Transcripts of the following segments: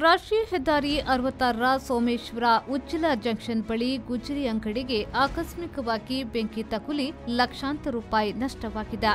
ರಾಷ್ಟ್ರೀಯ ಹೆದ್ದಾರಿ 66ರ ಸೋಮೇಶ್ವರ ಉಚ್ಚಿಲ ಜಂಕ್ಷನ್ ಬಳಿ ಗುಜರಿ ಅಂಗಡಿಗೆ ಆಕಸ್ಮಿಕವಾಗಿ ಬೆಂಕಿ ತಗುಲಿ ಲಕ್ಷಾಂತರ ರೂಪಾಯಿ ನಷ್ಟವಾಗಿದೆ.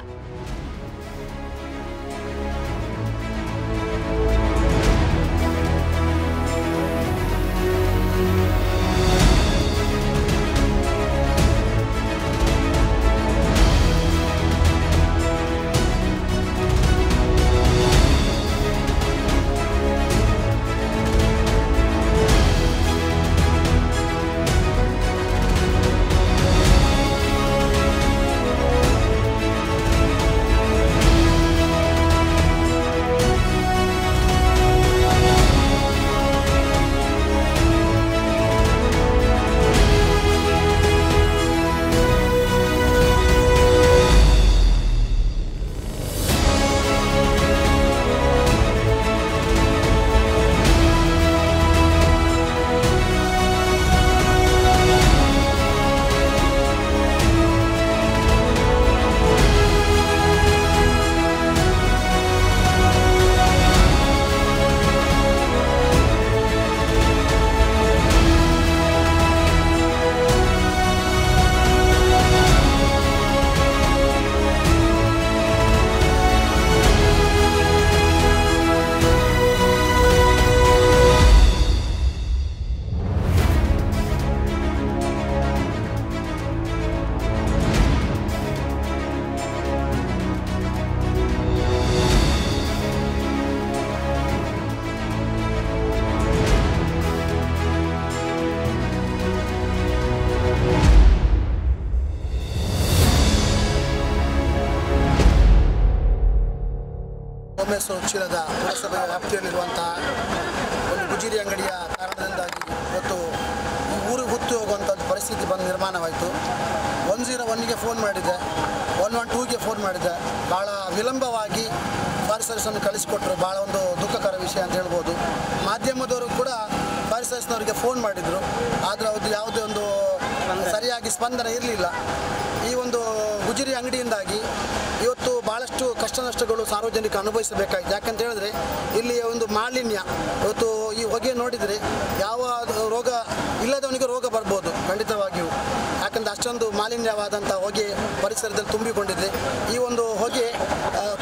ಸೋಮೇಶ್ವರ ಉಚ್ಚಿಲದ ಪುರಸಭೆಯ ವ್ಯಾಪ್ತಿಯಲ್ಲಿರುವಂತಹ ಒಂದು ಗುಜರಿ ಅಂಗಡಿಯ ಕಾರಣದಿಂದಾಗಿ ಇವತ್ತು ಈ ಊರಿಗೆ ಹುತ್ತು ಹೋಗುವಂಥದ್ದು ಪರಿಸ್ಥಿತಿ ನಿರ್ಮಾಣವಾಯಿತು. 101ಗೆ ಫೋನ್ ಮಾಡಿದ್ದೆ, 112ಗೆ ಫೋನ್ ಮಾಡಿದ್ದೆ. ಭಾಳ ವಿಳಂಬವಾಗಿ ಫೈರ್ ಸರ್ವಿಸನ್ನು ಕಳಿಸಿಕೊಟ್ರು. ಭಾಳ ಒಂದು ದುಃಖಕರ ವಿಷಯ ಅಂತ ಹೇಳ್ಬೋದು. ಮಾಧ್ಯಮದವರು ಕೂಡ ಫೈರ್ ಸರ್ವಿಸ್ನವರಿಗೆ ಫೋನ್ ಮಾಡಿದರು, ಆದರೆ ಅದು ಯಾವುದೇ ಒಂದು ಸರಿಯಾಗಿ ಸ್ಪಂದನೆ ಇರಲಿಲ್ಲ. ಈ ಒಂದು ಗುಜರಿ ಅಂಗಡಿಯಿಂದಾಗಿ ಇವತ್ತು ಭಾಳಷ್ಟು ಕಷ್ಟ ನಷ್ಟಗಳು ಸಾರ್ವಜನಿಕ ಅನುಭವಿಸಬೇಕಾಗಿದೆ. ಯಾಕಂತ ಹೇಳಿದ್ರೆ ಇಲ್ಲಿ ಒಂದು ಮಾಲಿನ್ಯ, ಇವತ್ತು ಈ ಹೊಗೆ ನೋಡಿದರೆ ಯಾವ ರೋಗ ಇಲ್ಲದವನಿಗೆ ರೋಗ ಬರ್ಬೋದು ಖಂಡಿತವಾಗಿಯೂ. ಯಾಕಂದರೆ ಅಷ್ಟೊಂದು ಮಾಲಿನ್ಯವಾದಂಥ ಹೊಗೆ ಪರಿಸರದಲ್ಲಿ ತುಂಬಿಕೊಂಡಿದೆ. ಈ ಒಂದು ಹೊಗೆ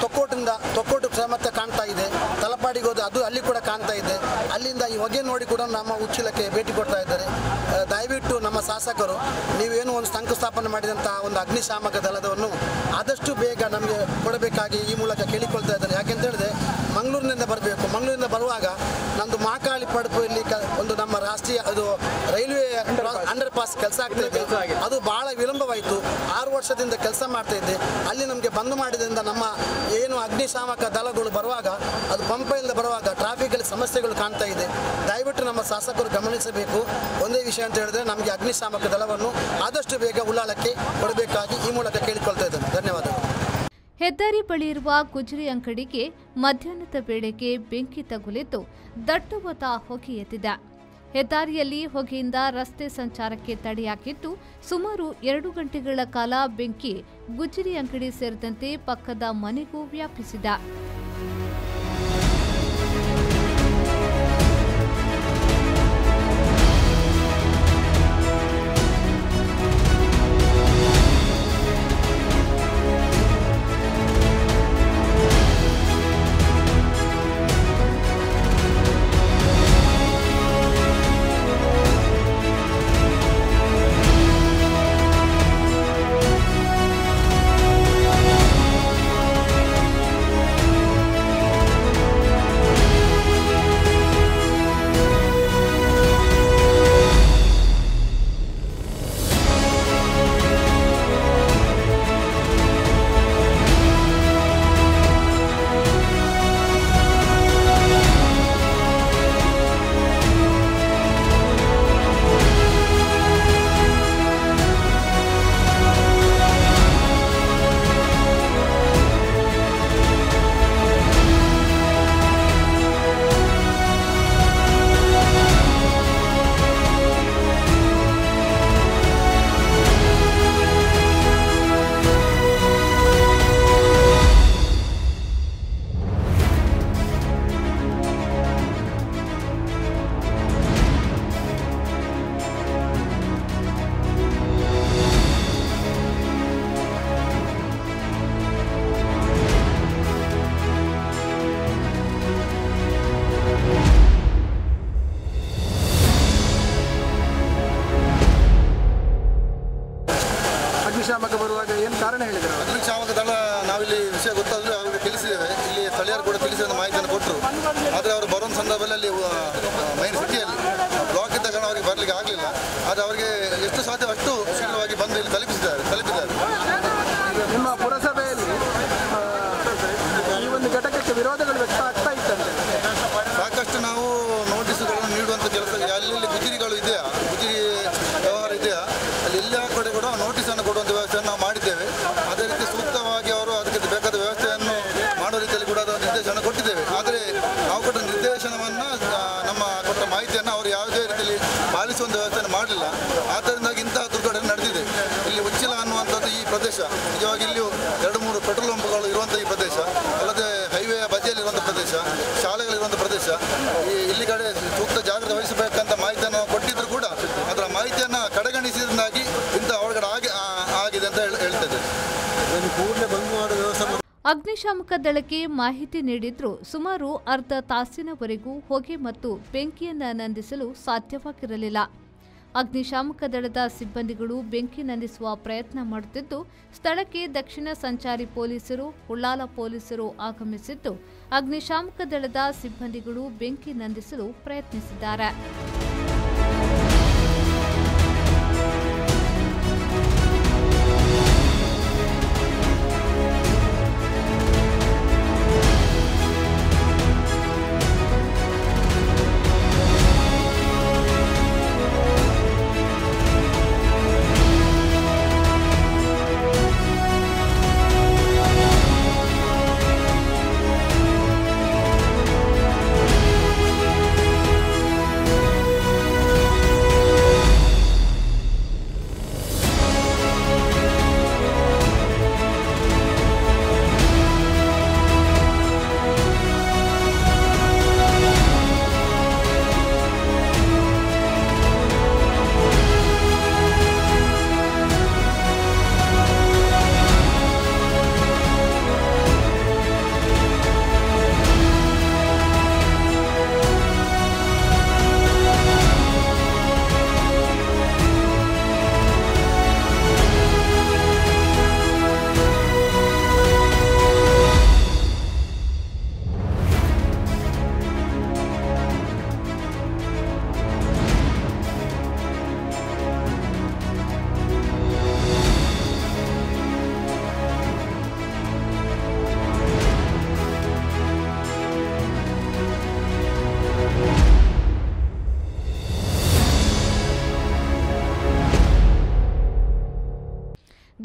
ತೊಕ್ಕೋಟು ಮತ್ತೆ ಕಾಣ್ತಾ ಇದೆ, ತಲಪಾಡಿಗೆ ಹೋದ ಅದು ಅಲ್ಲಿ ಕೂಡ ಕಾಣ್ತಾ ಇದೆ. ಅಲ್ಲಿಂದ ಈ ಹೊಗೆ ನೋಡಿ ಕೂಡ ನಮ್ಮ ಉಚ್ಚಿಲಕ್ಕೆ ಭೇಟಿ ಕೊಡ್ತಾ ಇದ್ದಾರೆ. ದಯವಿಟ್ಟು ನಮ್ಮ ಶಾಸಕರು ನೀವೇನು ಒಂದು ಶಂಕುಸ್ಥಾಪನೆ ಮಾಡಿದಂಥ ಒಂದು ಅಗ್ನಿಶಾಮಕ ದಳವನ್ನು ಆದಷ್ಟು ಬೇಗ ನಮಗೆ ಕೊಡಬೇಕಾಗಿ ಈ ಮೂಲಕ ಕೇಳಿಕೊಳ್ತಾ ಇದ್ದಾರೆ. ಯಾಕೆಂತ ಹೇಳಿದ್ರೆ ಮಂಗಳೂರಿನಿಂದ ಬರಬೇಕು. ಮಂಗಳೂರಿನಿಂದ ಬರುವಾಗ ನಮ್ಮದು ಮಾಕಾಳಿ ಪಡಪು ಇಲ್ಲಿ ಒಂದು ನಮ್ಮ ರಾಷ್ಟ್ರೀಯ ಅದು ರೈಲ್ವೆ ಅಂಡರ್ ಪಾಸ್ ಕೆಲಸ ಆಗ್ತಾ ಇದೆ. ಅದು ಭಾಳ ವಿಳಂಬವಾಯಿತು. 6 ವರ್ಷದಿಂದ ಕೆಲಸ ಮಾಡ್ತಾ ಇದ್ದೆ. ಅಲ್ಲಿ ನಮಗೆ ಬಂದ್ ಮಾಡಿದ್ರಿಂದ ನಮ್ಮ ಏನು ಅಗ್ನಿಶಾಮಕ ದಳಗಳು ಬರುವಾಗ ಅದು ಪಂಪೆಯಿಂದ ಬರುವಾಗ ಟ್ರಾಫಿಕಲ್ಲಿ ಸಮಸ್ಯೆಗಳು ಕಾಣ್ತಾ ಇದೆ. ದಯವಿಟ್ಟು ನಮ್ಮ ಶಾಸಕರು ಗಮನಿಸಬೇಕು. ಒಂದೇ ವಿಷಯ ಅಂತ ಹೇಳಿದ್ರೆ ನಮಗೆ ಅಗ್ನಿಶಾಮಕ ದಳವನ್ನು ಆದಷ್ಟು ಬೇಗ ಉಳ್ಳಾಳಕ್ಕೆ ಕೊಡಬೇಕಾಗಿ ಈ ಮೂಲಕ ಕೇಳಿಕೊಳ್ತಾ ಇದ್ದೇನೆ. ಧನ್ಯವಾದಗಳು. ಹೆದ್ದಾರಿ ಬಳಿ ಇರುವ ಗುಜರಿ ಅಂಗಡಿಗೆ ಮಧ್ಯಾಹ್ನದ ವೇಳೆಗೆ ಬೆಂಕಿ ತಗುಲಿದ್ದು ದಟ್ಟವಾದ ಹೊಗೆ ಎದ್ದಿದೆ. ಹೆದ್ದಾರಿಯಲ್ಲಿ ಹೊಗೆಯಿಂದ ರಸ್ತೆ ಸಂಚಾರಕ್ಕೆ ತಡೆಯಾಗಿದ್ದು ಸುಮಾರು 2 ಗಂಟೆಗಳ ಕಾಲ ಬೆಂಕಿ ಗುಜರಿ ಅಂಗಡಿ ಸೇರಿದಂತೆ ಪಕ್ಕದ ಮನೆಗೂ ವ್ಯಾಪಿಸಿದೆ. ಕಾರಣ ಹೇಳಿದರು. ಅಗ್ನಿಶಾಮಕ ದಳ ನಾವಿಲ್ಲಿ ವಿಷಯ ಗೊತ್ತಾದರೆ ಅವರಿಗೆ ತಿಳಿಸಿದ್ದೇವೆ, ಇಲ್ಲಿ ಸ್ಥಳೀಯರು ಕೂಡ ತಿಳಿಸಿದ ಮಾಹಿತಿಯನ್ನು ಕೊಟ್ಟರು. ಆದರೆ ಅವರು ಬರುವ ಸಂದರ್ಭದಲ್ಲಿ ಮೈನ್ ಸಿಟಿಯಲ್ಲಿ ಬ್ಲಾಕ್ ಇದ್ದ ಕಾರಣ ಅವರಿಗೆ ಬರಲಿಕ್ಕೆ ಆಗಲಿಲ್ಲ. ಆದರೆ ಅವರಿಗೆ ಎಷ್ಟು ಸಾಧ್ಯ ಅಷ್ಟು ಶೀಘ್ರವಾಗಿ ಬಂದು ಇಲ್ಲಿ ತಲುಪಿದ್ದಾರೆ. ನಿಮ್ಮ ಪುರಸಭೆಯಲ್ಲಿ ಈ ಒಂದು ಘಟಕಕ್ಕೆ ವಿರೋಧಗಳು ವ್ಯಕ್ತ ಆಗ್ತಾ ಇತ್ತಂತೆ. ಸಾಕಷ್ಟು ನಾವು ನೋಟಿಸ್ಗಳನ್ನು ನೀಡುವಂಥ ಕೆಲಸ, ಎಲ್ಲೆಲ್ಲಿ ಗುಜರಿಗಳು ಇದೆಯಾ, ಗುಜರಿ ವ್ಯವಹಾರ ಇದೆಯಾ, ಅಲ್ಲಿ ಎಲ್ಲ ಕಡೆ ಕೂಡ ನೋಟಿಸನ್ನು ಕೊಡುವಂಥ ವ್ಯವಸ್ಥೆಯನ್ನು ನಾವು ಮಾಡಿದ್ದೇವೆ. ಅದೇ ರೀತಿ ಸೂಕ್ತವಾಗಿ ಅವರು ಅದಕ್ಕೆ ಬೇಕಾದ ವ್ಯವಸ್ಥೆಯನ್ನು ಮಾಡುವ ರೀತಿಯಲ್ಲಿ ಕೂಡ ಅದನ್ನು ನಿರ್ದೇಶನ ಕೊಟ್ಟಿದ್ದೇವೆ. ಆದರೆ ನಾವು ಕೊಟ್ಟ ನಿರ್ದೇಶನವನ್ನು ನಮ್ಮ ಕೊಟ್ಟ ಮಾಹಿತಿಯನ್ನು ಅವರು ಯಾವುದೇ ರೀತಿಯಲ್ಲಿ ಪಾಲಿಸುವಂಥ ವ್ಯವಸ್ಥೆಯನ್ನು ಮಾಡಲಿಲ್ಲ. ಆದ್ದರಿಂದಾಗಿ ಇಂತಹ ದುರ್ಘಟನೆ ನಡೆದಿದೆ. ಇಲ್ಲಿ ಉಚ್ಚಿಲ ಅನ್ನುವಂಥದ್ದು ಈ ಪ್ರದೇಶ ನಿಜವಾಗಿ ಇಲ್ಲಿ 2-3 ಪೆಟ್ರೋಲ್ ಪಂಪ್ಗಳು ಇರುವಂಥ ಈ ಪ್ರದೇಶ, ಅಲ್ಲದೆ ಹೈವೇಯ ಬದಿಯಲ್ಲಿರುವಂಥ ಪ್ರದೇಶ, ಶಾಲೆಗಳಿರುವಂಥ ಪ್ರದೇಶ. ಇಲ್ಲಿ ಕಡೆ ಸೂಕ್ತ ಜಾಗ್ರತೆ ವಹಿಸಬೇಕಂತ ಮಾಹಿತಿಯನ್ನು ಕೊಟ್ಟಿದ್ರು ಕೂಡ ಅದರ ಮಾಹಿತಿಯನ್ನು ಕಡೆಗಣಿಸಿದ್ರಿಂದಾಗಿ ಇಂಥ ಅವಘಡ ಆಗಿದೆ ಅಂತ ಹೇಳ್ತದೆ. ಅಗ್ನಿಶಾಮಕ ದಳಕ್ಕೆ ಮಾಹಿತಿ ನೀಡಿದ್ರೂ ಸುಮಾರು ಅರ್ಧ ತಾಸಿನವರೆಗೂ ಹೊಗೆ ಮತ್ತು ಬೆಂಕಿಯನ್ನು ನಂದಿಸಲು ಸಾಧ್ಯವಾಗಿರಲಿಲ್ಲ. ಅಗ್ನಿಶಾಮಕ ದಳದ ಸಿಬ್ಬಂದಿಗಳು ಬೆಂಕಿ ನಂದಿಸುವ ಪ್ರಯತ್ನ ಮಾಡುತ್ತಿದ್ದು, ಸ್ಥಳಕ್ಕೆ ದಕ್ಷಿಣ ಸಂಚಾರಿ ಪೊಲೀಸರು, ಉಳ್ಳಾಲ ಪೊಲೀಸರು ಆಗಮಿಸಿದ್ದು ಅಗ್ನಿಶಾಮಕ ದಳದ ಸಿಬ್ಬಂದಿಗಳು ಬೆಂಕಿ ನಂದಿಸಲು ಪ್ರಯತ್ನಿಸಿದ್ದಾರೆ.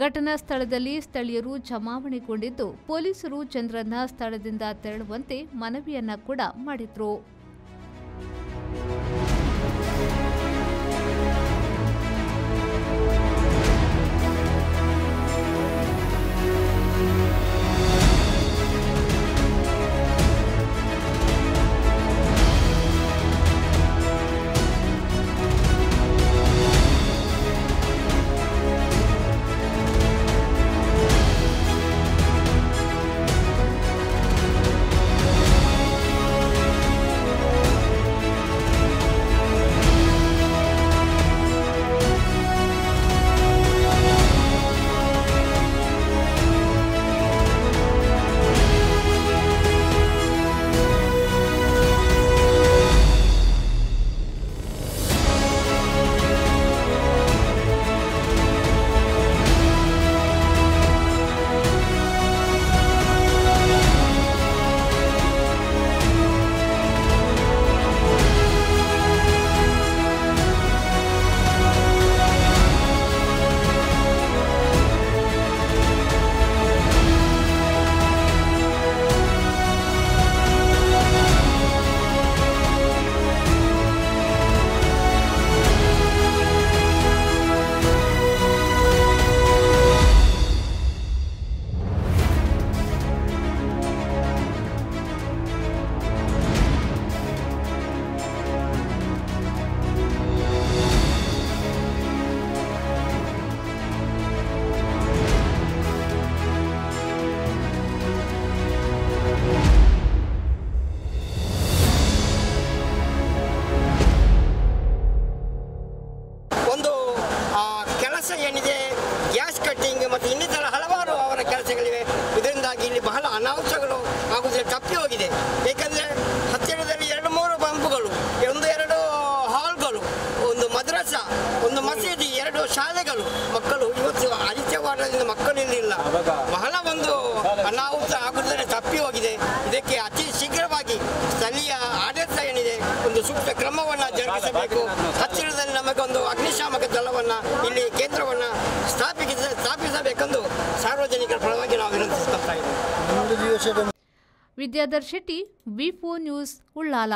ಘಟನಾ ಸ್ಥಳದಲ್ಲಿ ಸ್ಥಳೀಯರು ಜಮಾವಣೆಗೊಂಡಿದ್ದು, ಪೊಲೀಸರು ಜನರನ್ನ ಸ್ಥಳದಿಂದ ತೆರಳುವಂತೆ ಮನವಿಯನ್ನ ಕೂಡ ಮಾಡಿದ್ರು. ಒಂದು ಸೂಕ್ತ ಕ್ರಮವನ್ನು ಜರುಗಿಸಬೇಕು. ಹತ್ತಿರದಲ್ಲಿ ನಮಗೊಂದು ಅಗ್ನಿಶಾಮಕ ದಳವನ್ನು ಇಲ್ಲಿ ಕೇಂದ್ರವನ್ನು ಸ್ಥಾಪಿಸಬೇಕೆಂದು ಸಾರ್ವಜನಿಕರ ಪರವಾಗಿ ನಾವು ವಿನಂತಿಸುತ್ತಾ ಇದ್ದೇವೆ. ವಿದ್ಯಾಧರ್ ಶೆಟ್ಟಿ, ವಿ4 ನ್ಯೂಸ್, ಉಳ್ಳಾಲ.